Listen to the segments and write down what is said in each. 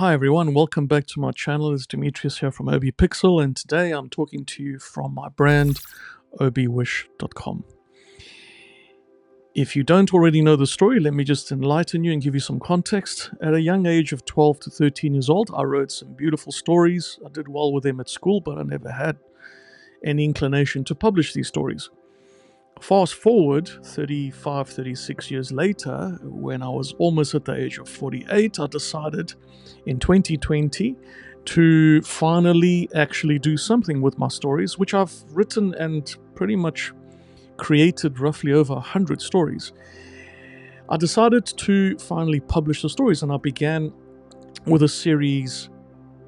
Hi everyone, welcome back to my channel. It's Demetrius here from Obipixel, and today I'm talking to you from my brand Obiwish.com. If you don't already know the story, let me just enlighten you and give you some context. At a young age of 12 to 13 years old, I wrote some beautiful stories. I did well with them at school, but I never had any inclination to publish these stories. Fast forward 35, 36 years later, when I was almost at the age of 48, I decided in 2020 to finally actually do something with my stories, which I've written and pretty much created roughly over 100 stories. I decided to finally publish the stories, and I began with a series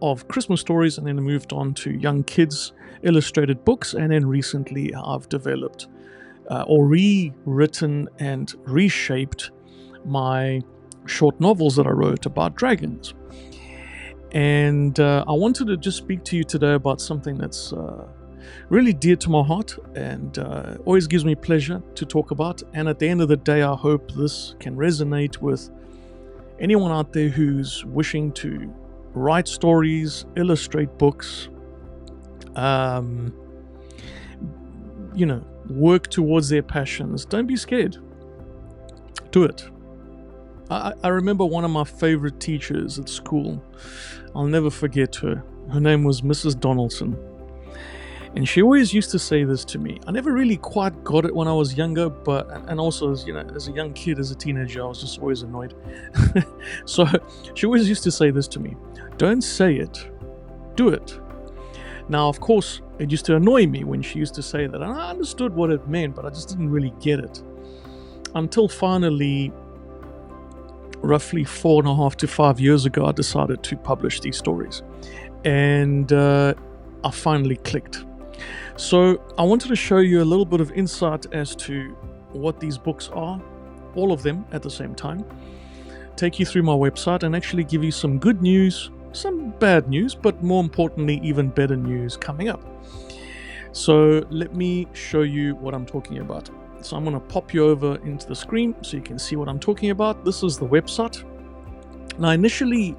of Christmas stories, and then I moved on to young kids illustrated books, and then recently I've developed or rewritten and reshaped my short novels that I wrote about dragons. And I wanted to just speak to you today about something that's really dear to my heart and always gives me pleasure to talk about. And at the end of the day, I hope this can resonate with anyone out there who's wishing to write stories, illustrate books, work towards their passions. Don't be scared. Do it. I remember one of my favorite teachers at school. I'll never forget her. Her name was Mrs. Donaldson. And she always used to say this to me. I never really quite got it when I was younger, and also as a young kid, as a teenager, I was just always annoyed. So she always used to say this to me: don't say it, do it. Now, of course, it used to annoy me when she used to say that, and I understood what it meant, but I just didn't really get it. Until finally, roughly 4.5 to 5 years ago, I decided to publish these stories. And I finally clicked. So I wanted to show you a little bit of insight as to what these books are, all of them at the same time, take you through my website, and actually give you some good news, some bad news, but more importantly, even better news coming up. So let me show you what I'm talking about. So I'm going to pop you over into the screen so you can see what I'm talking about. This is the website. Now, initially,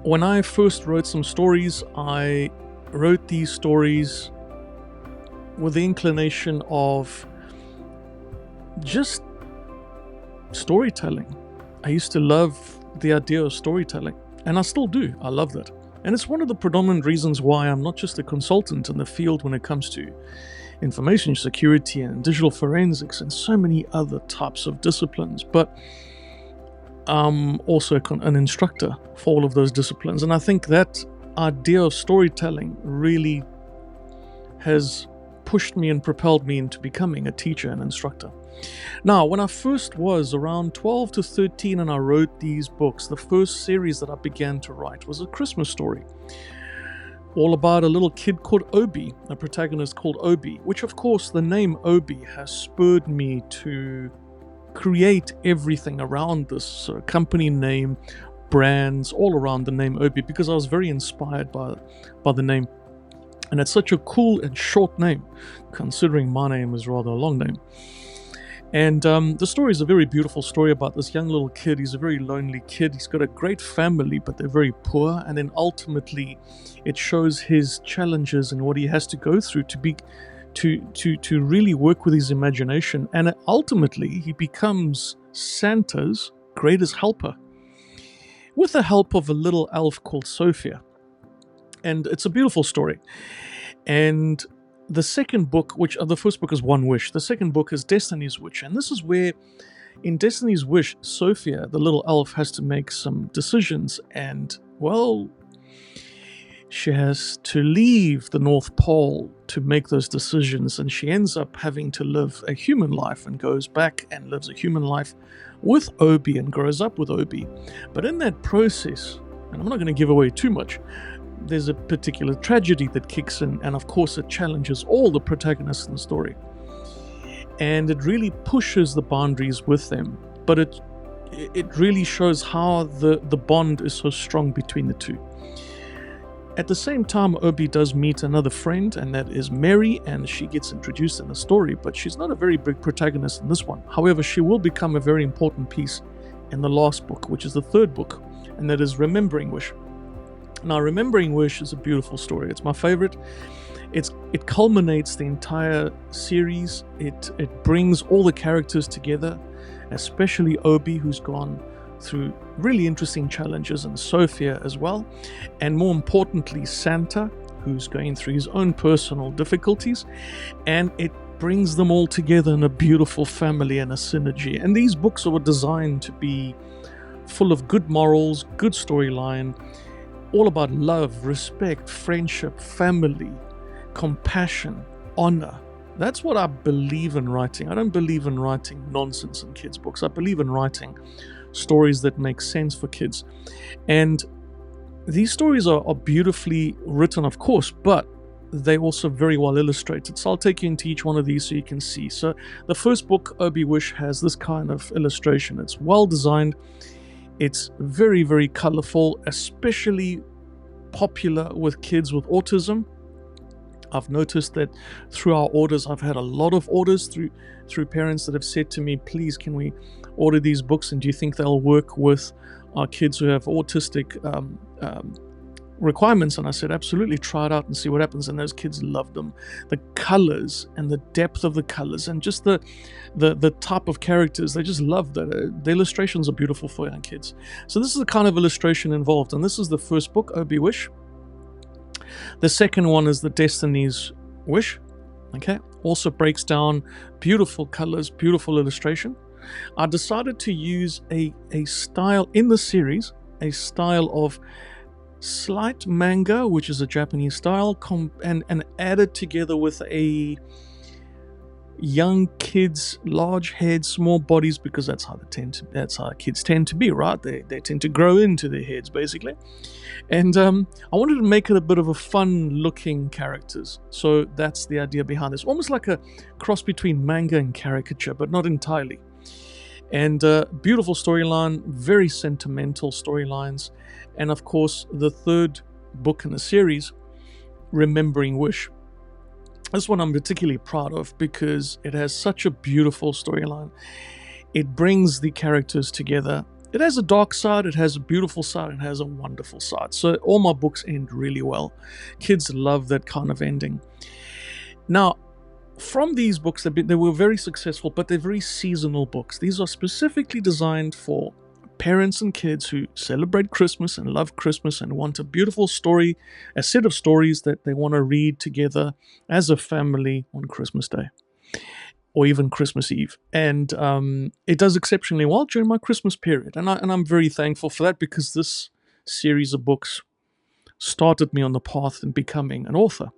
when I first wrote some stories, I wrote these stories with the inclination of just storytelling. I used to love the idea of storytelling. And I still do. I love that. And it's one of the predominant reasons why I'm not just a consultant in the field when it comes to information security and digital forensics and so many other types of disciplines, but I'm also an instructor for all of those disciplines. And I think that idea of storytelling really has pushed me and propelled me into becoming a teacher and instructor. Now, when I first was around 12 to 13 and I wrote these books, the first series that I began to write was a Christmas story, all about a little kid called Obi, a protagonist called Obi, which of course the name Obi has spurred me to create everything around this company name, brands, all around the name Obi, because I was very inspired by the name. And it's such a cool and short name, considering my name is rather a long name. And the story is a very beautiful story about this young little kid. He's a very lonely kid. He's got a great family, but they're very poor. And then ultimately, it shows his challenges and what he has to go through to really work with his imagination. And ultimately, he becomes Santa's greatest helper, with the help of a little elf called Sophia. And it's a beautiful story. And the second book, the first book is One Wish. The second book is Destiny's Wish. And this is where, in Destiny's Wish, Sophia, the little elf, has to make some decisions. And, well, she has to leave the North Pole to make those decisions. And she ends up having to live a human life and goes back and lives a human life with Obi and grows up with Obi. But in that process, and I'm not going to give away too much, there's a particular tragedy that kicks in, and of course it challenges all the protagonists in the story. And it really pushes the boundaries with them, but it really shows how the bond is so strong between the two. At the same time, Obi does meet another friend, and that is Mary, and she gets introduced in the story, but she's not a very big protagonist in this one. However, she will become a very important piece in the last book, which is the third book, and that is Remembering Wish. Now, Remembering Wish is a beautiful story. It's my favorite. It culminates the entire series. It brings all the characters together, especially Obi, who's gone through really interesting challenges, and Sophia as well, and more importantly Santa, who's going through his own personal difficulties, and it brings them all together in a beautiful family and a synergy. And these books were designed to be full of good morals, good storyline, all about love, respect, friendship, family, compassion, honor. That's what I believe in writing. I don't believe in writing nonsense in kids' books. I believe in writing stories that make sense for kids. And these stories are beautifully written, of course, but they're also very well illustrated. So I'll take you into each one of these so you can see. So the first book, Obiwish, has this kind of illustration. It's well designed. It's very, very colorful, especially popular with kids with autism. I've noticed that through our orders, I've had a lot of orders through parents that have said to me, please, can we order these books, and do you think they'll work with our kids who have autistic requirements? And I said, absolutely, try it out and see what happens. And those kids loved them. The colors and the depth of the colors and just the type of characters, they just love that. The illustrations are beautiful for young kids. So this is the kind of illustration involved, and this is the first book, Obiwish. The second one is the Destiny's Wish. Okay, also breaks down beautiful colors, beautiful illustration. I decided to use a style in the series, a style of slight manga, which is a Japanese style, and added together with a young kids, large heads, small bodies, because that's how kids tend to be, right? They tend to grow into their heads, basically. And I wanted to make it a bit of a fun-looking characters. So that's the idea behind this. Almost like a cross between manga and caricature, but not entirely. And beautiful storyline, very sentimental storylines. And of course, the third book in the series, Remembering Wish. This one I'm particularly proud of because it has such a beautiful storyline. It brings the characters together. It has a dark side, it has a beautiful side, it has a wonderful side. So all my books end really well. Kids love that kind of ending. Now, from these books, they were very successful, but they're very seasonal books. These are specifically designed for parents and kids who celebrate Christmas and love Christmas and want a beautiful story, a set of stories that they want to read together as a family on Christmas Day or even Christmas Eve. And it does exceptionally well during my Christmas period. And I'm very thankful for that, because this series of books started me on the path in becoming an author.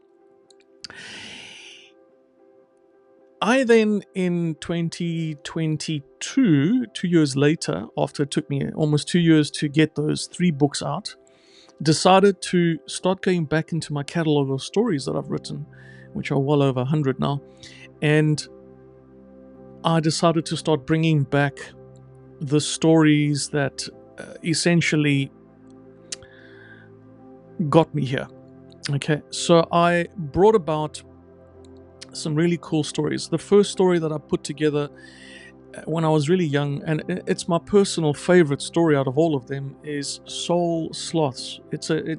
I then, in 2022, 2 years later, after it took me almost 2 years to get those 3 books out, decided to start going back into my catalog of stories that I've written, which are well over 100 now. And I decided to start bringing back the stories that essentially got me here. Okay, so I brought about some really cool stories. The first story that I put together when I was really young, and it's my personal favorite story out of all of them, is Soul Sloths. It's a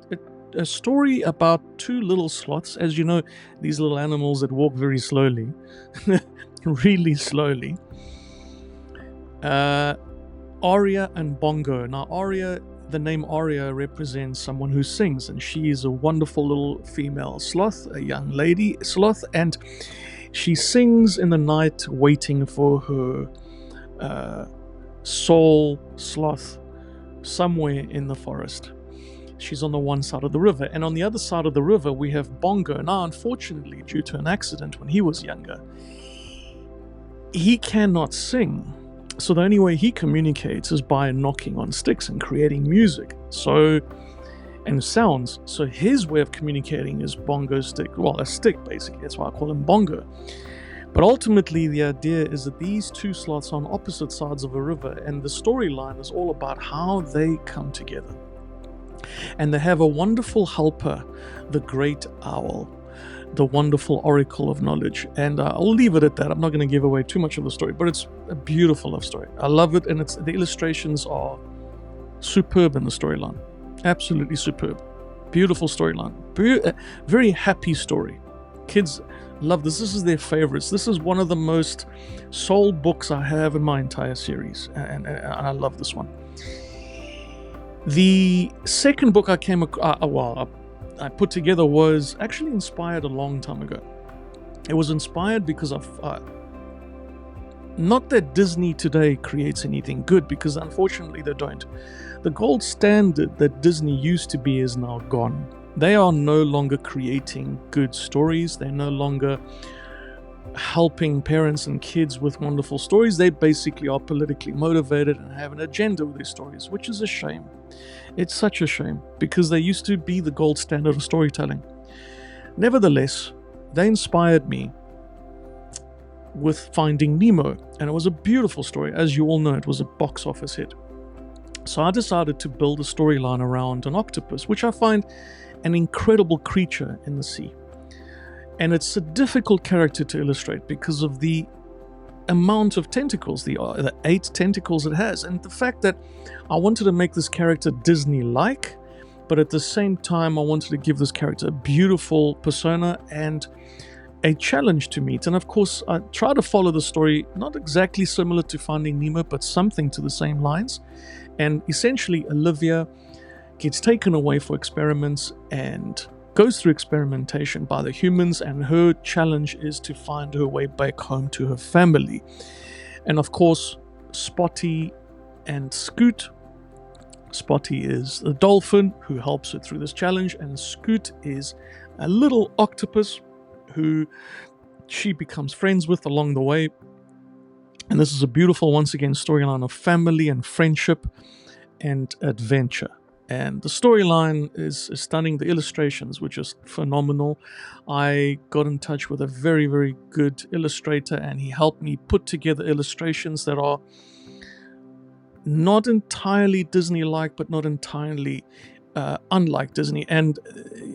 story about 2 little sloths. As you know, these little animals that walk very slowly, really slowly. Aria and Bongo. Now, Aria, the name Aria represents someone who sings, and she is a wonderful little female sloth, a young lady sloth, and she sings in the night waiting for her soul sloth somewhere in the forest. She's on the one side of the river, and on the other side of the river we have Bongo. Now, unfortunately, due to an accident when he was younger, he cannot sing. So the only way he communicates is by knocking on sticks and creating music, and sounds. So his way of communicating is bongo stick. Well, a stick, basically. That's why I call him Bongo. But ultimately, the idea is that these 2 sloths are on opposite sides of a river, and the storyline is all about how they come together. And they have a wonderful helper, the great owl, the wonderful oracle of knowledge. And I'll leave it at that. I'm not going to give away too much of the story, but it's a beautiful love story. I love it, and the illustrations are superb in the storyline. Absolutely superb. Beautiful storyline. Very happy story. Kids love this. This is their favorites. This is one of the most sold books I have in my entire series, and I love this one. The second book I put together was actually inspired a long time ago. It was inspired because of not that Disney today creates anything good, because unfortunately they don't. The gold standard that Disney used to be is now gone. They are no longer creating good stories. They're no longer helping parents and kids with wonderful stories. They basically are politically motivated and have an agenda with their stories, which is a shame. It's such a shame, because they used to be the gold standard of storytelling. Nevertheless, they inspired me with Finding Nemo, and it was a beautiful story. As you all know, it was a box office hit. So I decided to build a storyline around an octopus, which I find an incredible creature in the sea. And it's a difficult character to illustrate because of the amount of tentacles, the 8 tentacles it has, and the fact that I wanted to make this character Disney-like, but at the same time I wanted to give this character a beautiful persona and a challenge to meet. And of course, I try to follow the story, not exactly similar to Finding Nemo, but something to the same lines. And essentially, Olivia gets taken away for experiments and goes through experimentation by the humans, and her challenge is to find her way back home to her family. And of course, Spotty and Scoot. Spotty is the dolphin who helps her through this challenge, and Scoot is a little octopus who she becomes friends with along the way. And this is a beautiful, once again, storyline of family and friendship and adventure. And the storyline is stunning. The illustrations were just phenomenal. I got in touch with a very, very good illustrator, and he helped me put together illustrations that are not entirely Disney-like, but not entirely unlike Disney. And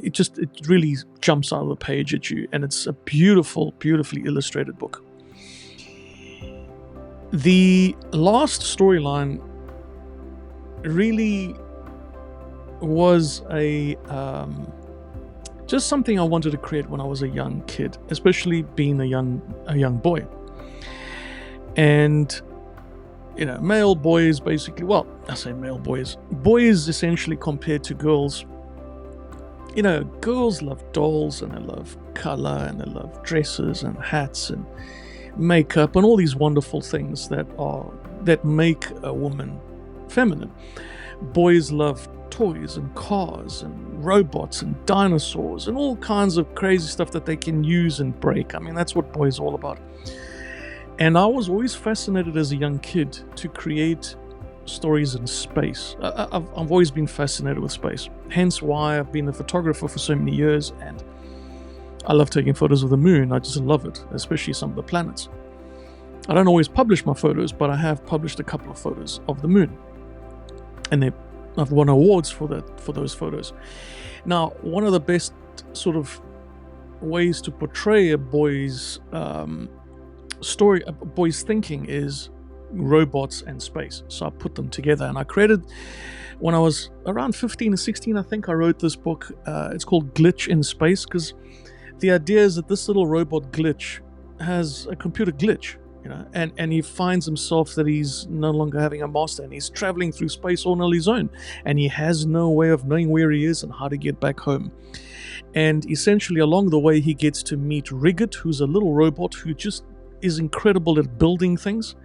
it really jumps out of the page at you. And it's a beautiful, beautifully illustrated book. The last storyline really was just something I wanted to create when I was a young kid, especially being a young boy. And male boys basically, well, I say male boys essentially compared to girls. Girls love dolls, and they love color, and they love dresses and hats and makeup and all these wonderful things that make a woman feminine. Boys love toys and cars and robots and dinosaurs and all kinds of crazy stuff that they can use and break. I mean, that's what boys are all about. And I was always fascinated as a young kid to create stories in space. I've always been fascinated with space, hence why I've been a photographer for so many years, and I love taking photos of the moon. I just love it, especially some of the planets. I don't always publish my photos, but I have published a couple of photos of the moon, and I've won awards for those photos. Now, one of the best sort of ways to portray a boy's story, a boy's thinking, is robots and space. So I put them together, and I created, when I was around 15 or 16, I think, I wrote this book. It's called Glitch in Space, because the idea is that this little robot Glitch has a computer glitch, and he finds himself that he's no longer having a master, and he's traveling through space all on his own, and he has no way of knowing where he is and how to get back home. And essentially along the way, he gets to meet Rigget, who's a little robot who just is incredible at building things,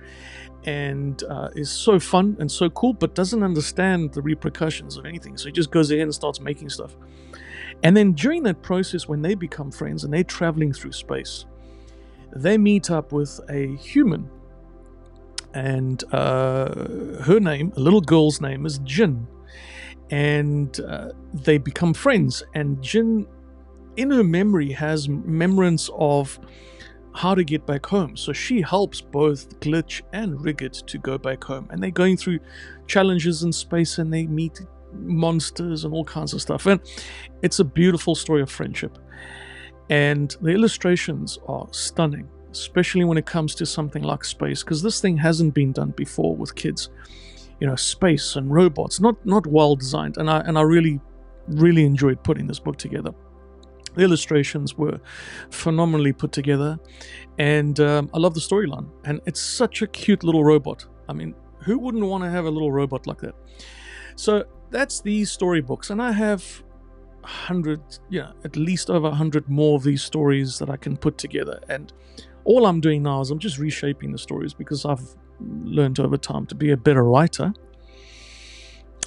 and is so fun and so cool, but doesn't understand the repercussions of anything. So he just goes ahead and starts making stuff. And then during that process, when they become friends and they're traveling through space, they meet up with a human, and her name, a little girl's name, is Jin. And they become friends, and Jin, in her memory, has remembrance of how to get back home. So she helps both Glitch and Rigget to go back home, and they're going through challenges in space, and they meet monsters and all kinds of stuff. And it's a beautiful story of friendship, and the illustrations are stunning, especially when it comes to something like space, because this thing hasn't been done before with kids. space and robots, not well designed. And I really, really enjoyed putting this book together. The illustrations were phenomenally put together, and I love the storyline. And it's such a cute little robot. I mean, who wouldn't want to have a little robot like that? So that's these storybooks, and I have at least over 100 more of these stories that I can put together. And all I'm doing now is I'm just reshaping the stories, because I've learned over time to be a better writer.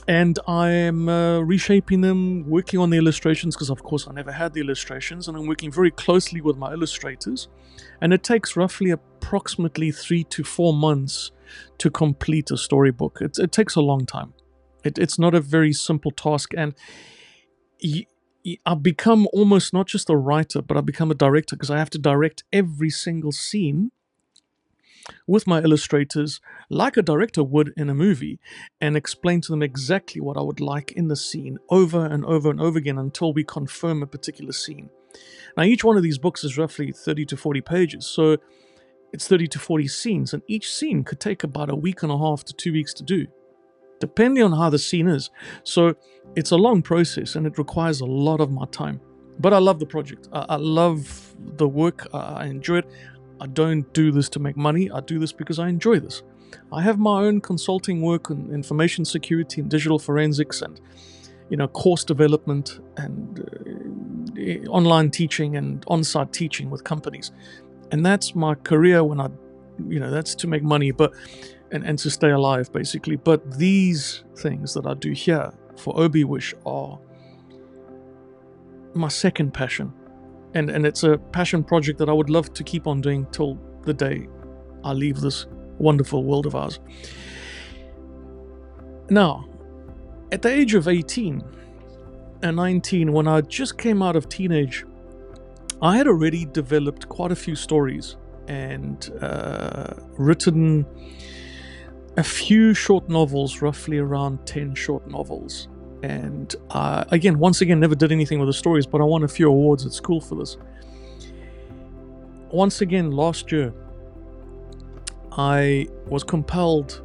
And I'm reshaping them, working on the illustrations, because of course I never had the illustrations, and I'm working very closely with my illustrators. And it takes roughly approximately 3 to 4 months to complete a storybook. It takes a long time. It's not a very simple task, and I've become almost not just a writer, but I've become a director, because I have to direct every single scene with my illustrators like a director would in a movie, and explain to them exactly what I would like in the scene over and over and over again until we confirm a particular scene. Now, each one of these books is roughly 30 to 40 pages, so it's 30 to 40 scenes, and each scene could take about a week and a half to 2 weeks to do, depending on how the scene is. So it's a long process, and it requires a lot of my time. But I love the project. I love the work. I enjoy it. I don't do this to make money. I do this because I enjoy this. I have my own consulting work on information security and digital forensics, and course development, and online teaching and on-site teaching with companies. And that's my career when that's to make money, but and to stay alive, basically. But these things that I do here for Obiwish are my second passion. And it's a passion project that I would love to keep on doing till the day I leave this wonderful world of ours. Now, at the age of 18 and 19, when I just came out of teenage, I had already developed quite a few stories and written a few short novels, roughly around 10 short novels. And once again, never did anything with the stories, but I won a few awards at school for this. Once again, last year, I was compelled,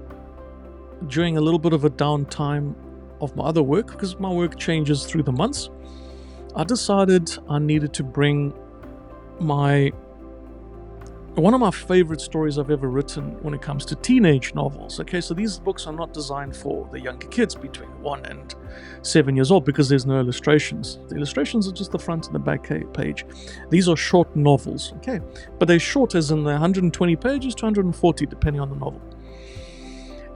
during a little bit of a downtime of my other work, because my work changes through the months, I decided I needed to bring one of my favorite stories I've ever written when it comes to teenage novels. Okay, so these books are not designed for the younger kids between 1 and 7 years old, because there's no illustrations. The illustrations are just the front and the back page. These are short novels, okay, but they're short as in the 120 pages to 140, depending on the novel.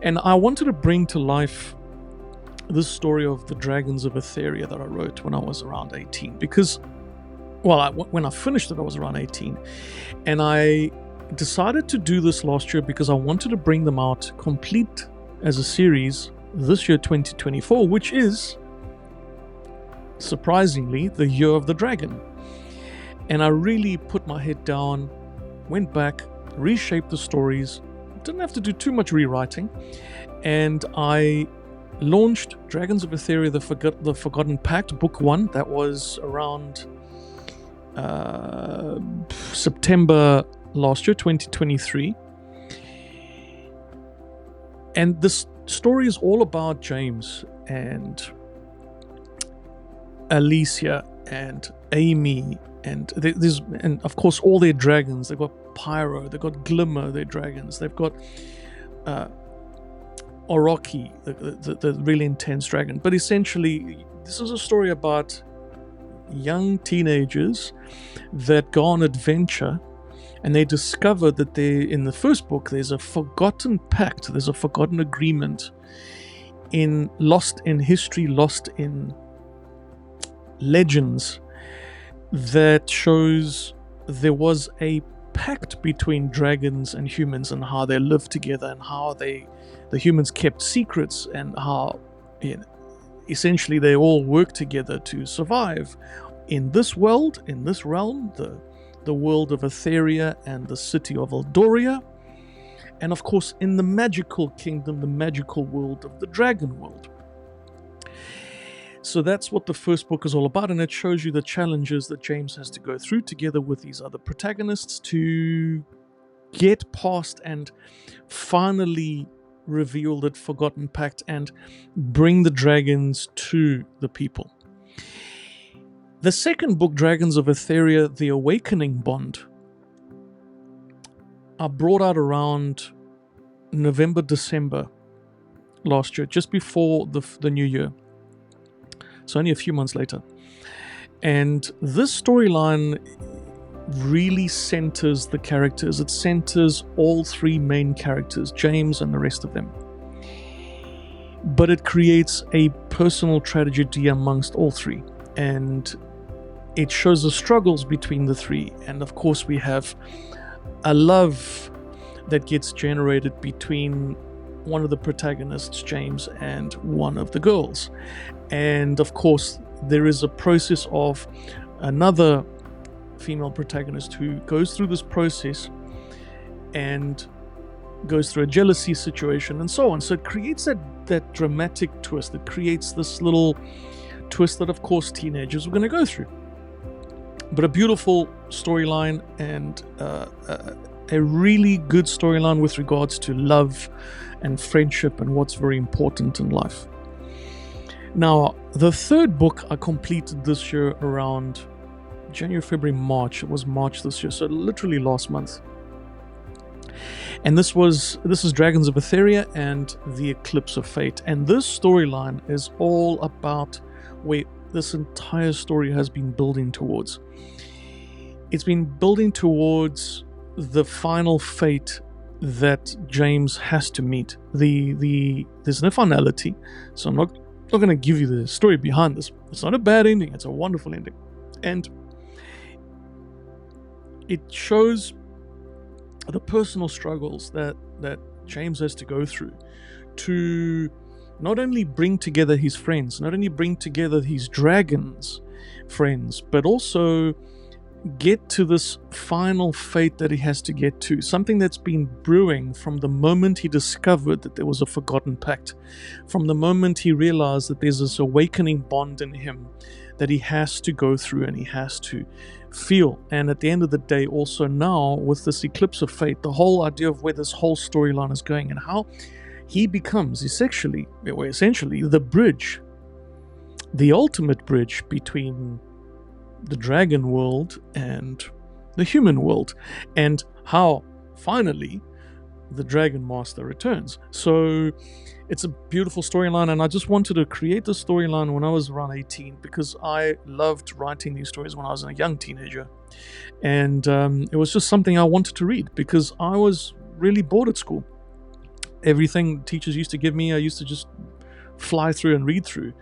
And I wanted to bring to life this story of the Dragons of Etheria that I wrote when I was around 18, because when I finished it, I was around 18, and I decided to do this last year because I wanted to bring them out complete as a series this year, 2024, which is, surprisingly, the Year of the Dragon. And I really put my head down, went back, reshaped the stories, didn't have to do too much rewriting, and I launched Dragons of Etheria, the Forgotten Pact, Book 1. That was around September last year, 2023. And this story is all about James and Alicia and Amy, and of course all their dragons. They've got Pyro, they've got Glimmer, their dragons. They've got Orochi, the really intense dragon. But essentially, this is a story about young teenagers that go on adventure, and they discover that in the first book there's a forgotten pact, there's a forgotten agreement lost in history, lost in legends, that shows there was a pact between dragons and humans, and how they lived together, and how the humans kept secrets, and how essentially they all work together to survive in this world, in this realm, the world of Etheria and the city of Eldoria, and of course in the magical kingdom, the magical world of the dragon world. So that's what the first book is all about, and it shows you the challenges that James has to go through together with these other protagonists to get past and finally reveal that forgotten pact and bring the dragons to the people. The second book, Dragons of Etheria, The Awakening Bond, are brought out around November, December last year, just before the new year. So only a few months later. And this storyline really centers the characters. It centers all three main characters, James and the rest of them. But it creates a personal tragedy amongst all three. And it shows the struggles between the three. And of course, we have a love that gets generated between one of the protagonists, James, and one of the girls. And of course, there is a process of another female protagonist who goes through this process and goes through a jealousy situation and so on. So it creates that dramatic twist. It creates this little twist that, of course, teenagers are going to go through. But a beautiful storyline and a really good storyline with regards to love and friendship and what's very important in life. Now, the third book I completed this year around January, February, March. It was March this year, so literally last month. And this is Dragons of Etheria and The Eclipse of Fate. And this storyline is all about where this entire story has been building towards. It's been building towards the final fate that James has to meet. There's no finality, so I'm not going to give you the story behind this. It's not a bad ending, it's a wonderful ending. And it shows the personal struggles that James has to go through to not only bring together his friends, not only bring together his dragons friends, but also get to this final fate that he has to get to, something that's been brewing from the moment he discovered that there was a forgotten pact, from the moment he realized that there's this awakening bond in him that he has to go through and he has to feel. And at the end of the day, also now with this eclipse of fate, the whole idea of where this whole storyline is going and how he becomes essentially the bridge, the ultimate bridge between the dragon world and the human world, and how finally the Dragon Master returns. So it's a beautiful storyline, and I just wanted to create the storyline when I was around 18 because I loved writing these stories when I was a young teenager, and it was just something I wanted to read because I was really bored at school. Everything teachers used to give me, I used to just fly through and read through.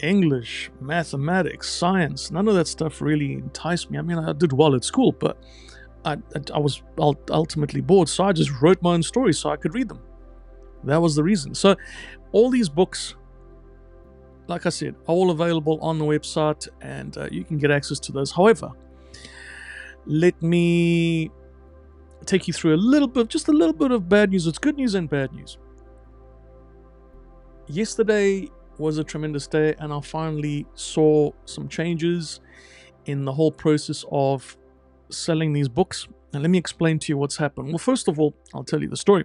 English, mathematics, science, none of that stuff really enticed me. I mean, I did well at school, but I was ultimately bored, so I just wrote my own stories so I could read them. That was the reason. So all these books, like I said, are all available on the website, and you can get access to those. However, let me take you through just a little bit of bad news. It's good news and bad news. Yesterday was a tremendous day, and I finally saw some changes in the whole process of selling these books. And let me explain to you what's happened. Well, first of all, I'll tell you the story.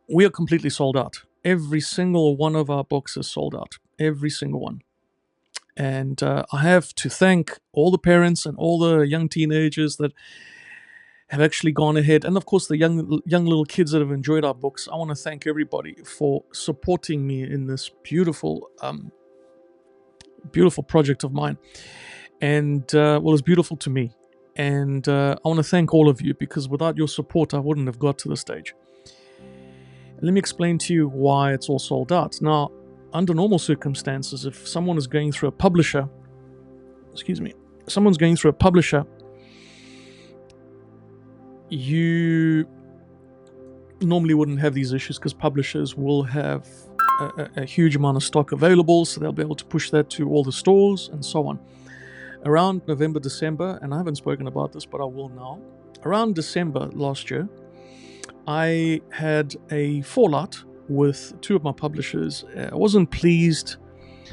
We are completely sold out. Every single one of our books is sold out. Every single one. And I have to thank all the parents and all the young teenagers that have actually gone ahead, and of course the young little kids that have enjoyed our books. I want to thank everybody for supporting me in this beautiful project of mine. And it's beautiful to me, and I want to thank all of you, because without your support I wouldn't have got to this stage. Let me explain to you why it's all sold out. Now, under normal circumstances, if someone is going through a publisher, you normally wouldn't have these issues, because publishers will have a huge amount of stock available, so they'll be able to push that to all the stores and so on. Around November, December, and I haven't spoken about this, but I will now. Around December last year, I had a fallout with two of my publishers. I wasn't pleased,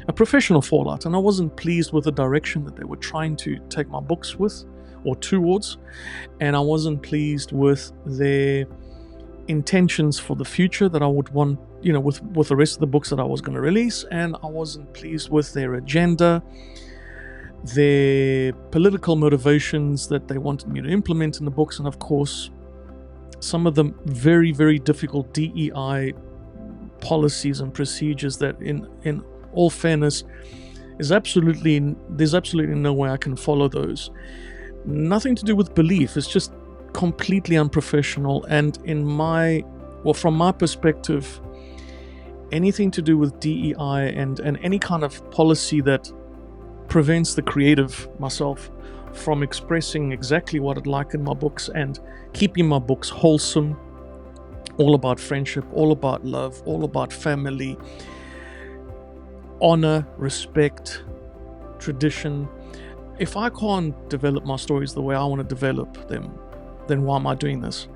a professional fallout, and I wasn't pleased with the direction that they were trying to take my books with or towards, and I wasn't pleased with their intentions for the future that I would want, with the rest of the books that I was going to release, and I wasn't pleased with their agenda, their political motivations that they wanted me to implement in the books, and of course some of the very, very difficult DEI policies and procedures that in all fairness there's absolutely no way I can follow those. Nothing to do with belief, it's just completely unprofessional, and from my perspective, anything to do with DEI and any kind of policy that prevents the creative myself from expressing exactly what I'd like in my books and keeping my books wholesome, all about friendship, all about love, all about family, honor, respect, tradition. If I can't develop my stories the way I want to develop them, then why am I doing this?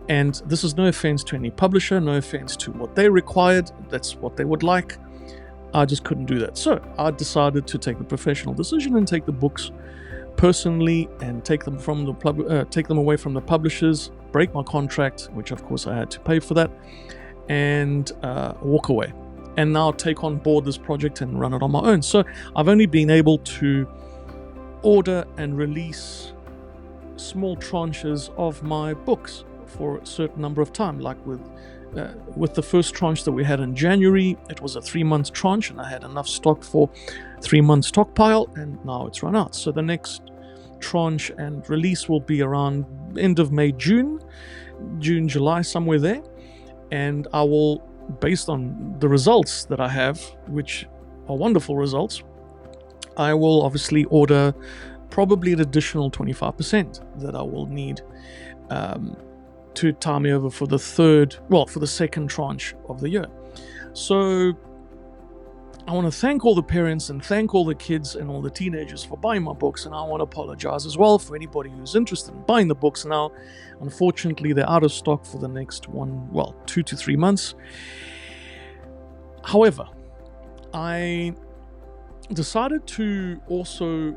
And this is no offense to any publisher, no offense to what they required, that's what they would like. I just couldn't do that. So I decided to take the professional decision and take the books personally and take them away from the publishers, break my contract, which of course I had to pay for that, and walk away. And now take on board this project and run it on my own. So I've only been able to order and release small tranches of my books for a certain number of time. Like with the first tranche that we had in January, it was a 3-month tranche, and I had enough stock for 3-month stockpile, and now it's run out. So the next tranche and release will be around end of May, June, July, somewhere there, and I will, based on the results that I have, which are wonderful results, I will obviously order probably an additional 25% that I will need to tie me over for the second tranche of the year. So I want to thank all the parents and thank all the kids and all the teenagers for buying my books, and I want to apologize as well for anybody who's interested in buying the books now. Unfortunately, they're out of stock for the next 2 to 3 months. However, I decided to also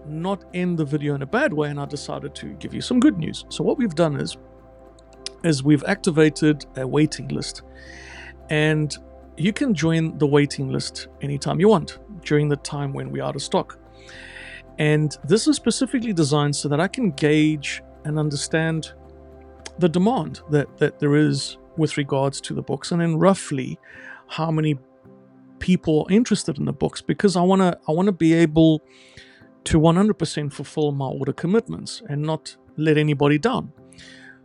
not end the video in a bad way, and I decided to give you some good news. So what we've done is we've activated a waiting list, and you can join the waiting list anytime you want during the time when we're out of stock. And this is specifically designed so that I can gauge and understand the demand that there is with regards to the books, and then roughly how many people are interested in the books, because I want to be able to 100% fulfill my order commitments and not let anybody down.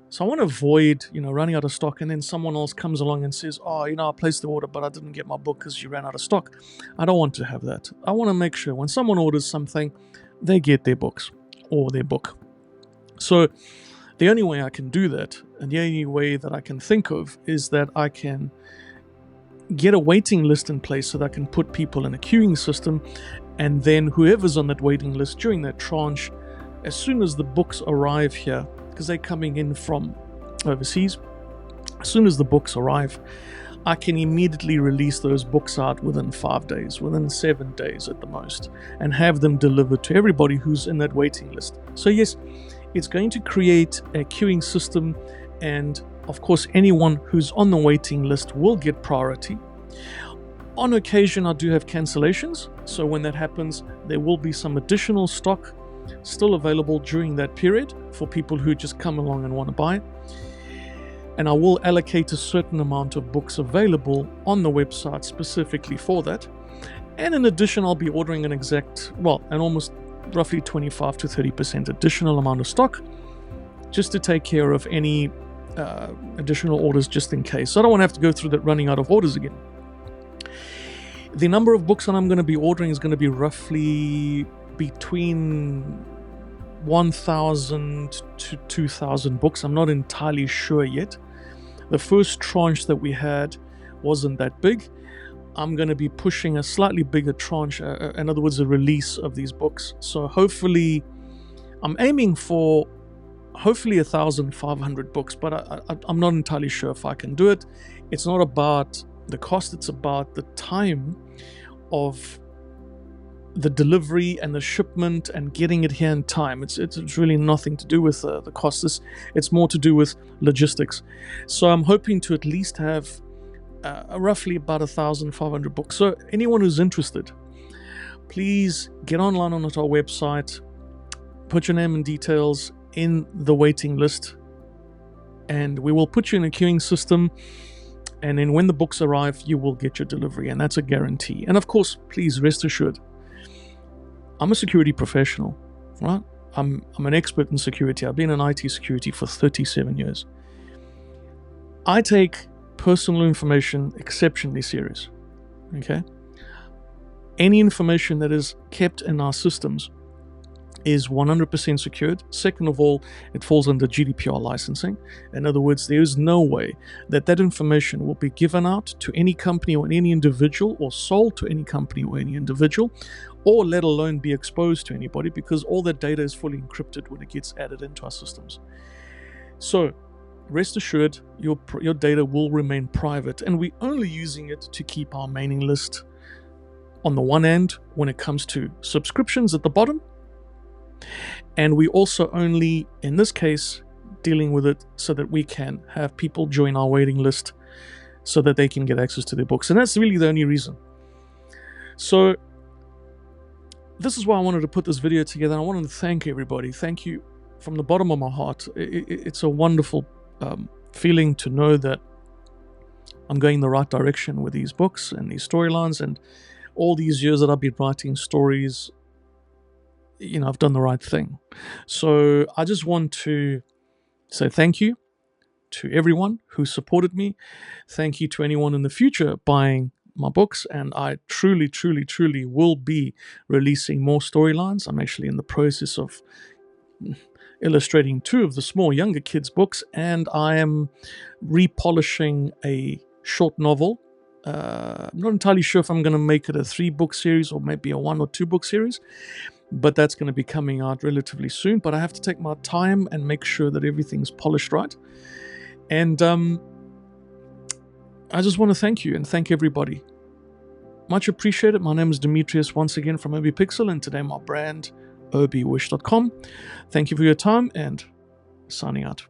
So I want to avoid, running out of stock and then someone else comes along and says, I placed the order but I didn't get my book because you ran out of stock. I don't want to have that. I want to make sure when someone orders something, they get their books or their book. So the only way I can do that, and the only way that I can think of, is that I can get a waiting list in place so that I can put people in a queuing system, and then whoever's on that waiting list during that tranche, as soon as the books arrive here, because they're coming in from overseas, as soon as the books arrive, I can immediately release those books out within 5 days, within 7 days at the most, and have them delivered to everybody who's in that waiting list. So yes, it's going to create a queuing system, and of course anyone who's on the waiting list will get priority. On occasion I do have cancellations, so when that happens there will be some additional stock still available during that period for people who just come along and want to buy, and I will allocate a certain amount of books available on the website specifically for that. And in addition, I'll be ordering an almost roughly 25 to 30% additional amount of stock just to take care of any additional orders, just in case. So I don't want to have to go through that running out of orders again. The number of books that I'm going to be ordering is going to be roughly between 1,000 to 2,000 books. I'm not entirely sure yet. The first tranche that we had wasn't that big. I'm going to be pushing a slightly bigger tranche, in other words, a release of these books. So hopefully, I'm aiming for 1,500 books, but I'm not entirely sure if I can do it. It's not about the cost, it's about the time of the delivery and the shipment and getting it here in time. It's really nothing to do with the cost. It's more to do with logistics. So I'm hoping to at least have roughly about 1,500 books. So anyone who's interested, please get online on our website, put your name and details in the waiting list, and we will put you in a queuing system. And then when the books arrive, you will get your delivery, and that's a guarantee. And of course, please rest assured, I'm a security professional, right? I'm an expert in security. I've been in IT security for 37 years. I take personal information exceptionally serious, okay? Any information that is kept in our systems is 100% secured. Second of all, it falls under GDPR licensing. In other words, there is no way that information will be given out to any company or any individual, or sold to any company or any individual, or let alone be exposed to anybody, because all that data is fully encrypted when it gets added into our systems. So rest assured, your data will remain private, and we're only using it to keep our mailing list on the one end when it comes to subscriptions at the bottom. And we also only, in this case, dealing with it so that we can have people join our waiting list so that they can get access to their books. And that's really the only reason. So this is why I wanted to put this video together. I wanted to thank everybody. Thank you from the bottom of my heart. It's a wonderful feeling to know that I'm going the right direction with these books and these storylines, and all these years that I've been writing stories, I've done the right thing. So I just want to say thank you to everyone who supported me. Thank you to anyone in the future buying my books, and I truly, truly, truly will be releasing more storylines. I'm actually in the process of illustrating 2 of the small younger kids' books, and I am repolishing a short novel. I'm not entirely sure if I'm going to make it a 3-book series or maybe a 1 or 2 book series, but that's going to be coming out relatively soon. But I have to take my time and make sure that everything's polished right. And I just want to thank you and thank everybody. Much appreciated. My name is Demetrius, once again from Obipixel, and today my brand, Obiwish.com. Thank you for your time, and signing out.